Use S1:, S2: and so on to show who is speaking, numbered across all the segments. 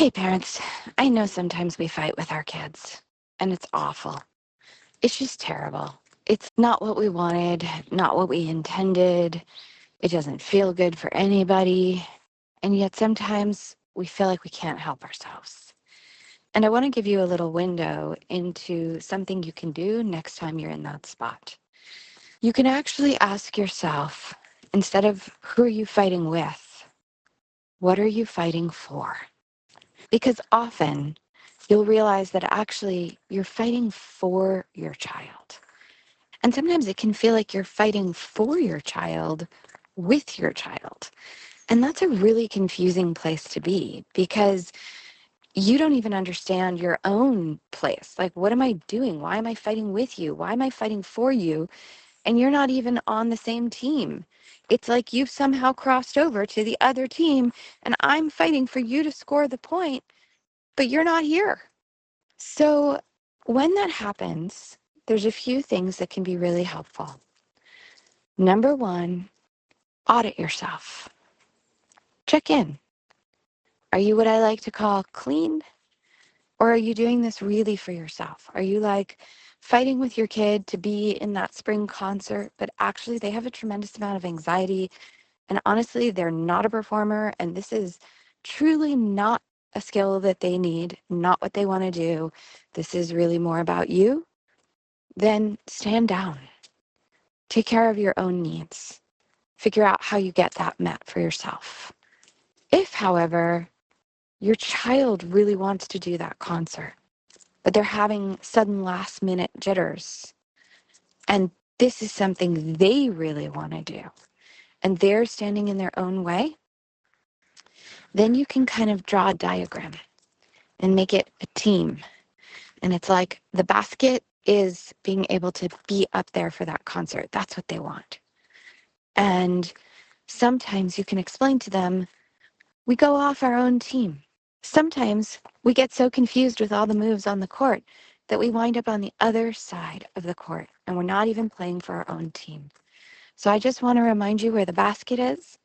S1: Hey, parents, I know sometimes we fight with our kids, and it's awful. It's just terrible. It's not what we wanted, not what we intended. It doesn't feel good for anybody. And yet sometimes we feel like we can't help ourselves. And I want to give you a little window into something you can do next time you're in that spot. You can actually ask yourself, instead of who are you fighting with, what are you fighting for? Because often you'll realize that actually you're fighting for your child. And sometimes it can feel like you're fighting for your child with your child. And that's a really confusing place to be because you don't even understand your own place. Like, what am I doing? Why am I fighting with you? Why am I fighting for you? And you're not even on the same team. It's like you've somehow crossed over to the other team and I'm fighting for you to score the point, but you're not here. So when that happens, there's a few things that can be really helpful. Number one, audit yourself. Check in. Are you what I like to call clean? Or are you doing this really for yourself? Are you like fighting with your kid to be in that spring concert, but actually they have a tremendous amount of anxiety and honestly, they're not a performer and this is truly not a skill that they need, not what they want to do. This is really more about you. Then stand down. Take care of your own needs. Figure out how you get that met for yourself. If, however, your child really wants to do that concert, but they're having sudden last minute jitters, and this is something they really want to do, and they're standing in their own way, then you can kind of draw a diagram and make it a team. And it's like the basket is being able to be up there for that concert. That's what they want. And sometimes you can explain to them, we go off our own team. Sometimes we get so confused with all the moves on the court that we wind up on the other side of the court and we're not even playing for our own team. So I just want to remind you where the basket is.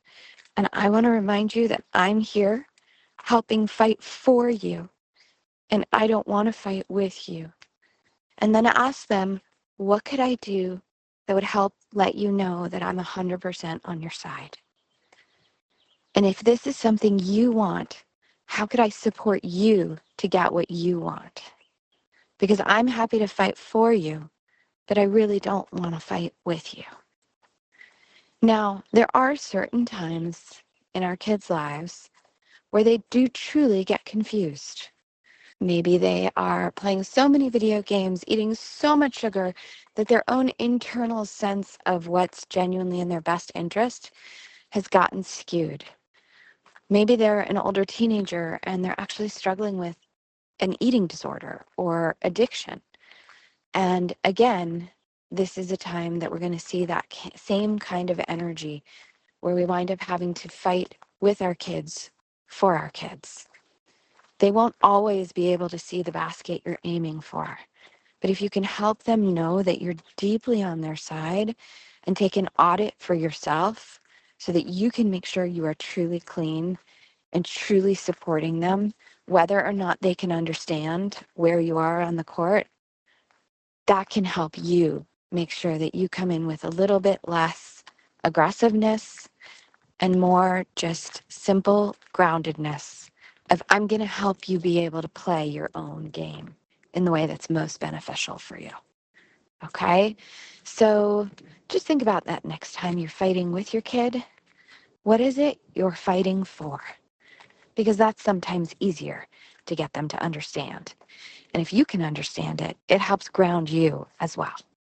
S1: And I want to remind you that I'm here helping fight for you. And I don't want to fight with you. And then ask them, what could I do that would help let you know that I'm 100% on your side? And if this is something you want, how could I support you to get what you want? Because I'm happy to fight for you, but I really don't want to fight with you. Now, there are certain times in our kids' lives where they do truly get confused. Maybe they are playing so many video games, eating so much sugar that their own internal sense of what's genuinely in their best interest has gotten skewed. Maybe they're an older teenager and they're actually struggling with an eating disorder or addiction. And again, this is a time that we're going to see that same kind of energy where we wind up having to fight with our kids for our kids. They won't always be able to see the basket you're aiming for. But if you can help them know that you're deeply on their side and take an audit for yourself so that you can make sure you are truly clean and truly supporting them, whether or not they can understand where you are on the court, that can help you make sure that you come in with a little bit less aggressiveness and more just simple groundedness of I'm going to help you be able to play your own game in the way that's most beneficial for you. Okay? So just think about that next time you're fighting with your kid. What is it you're fighting for? Because that's sometimes easier to get them to understand. And if you can understand it, it helps ground you as well.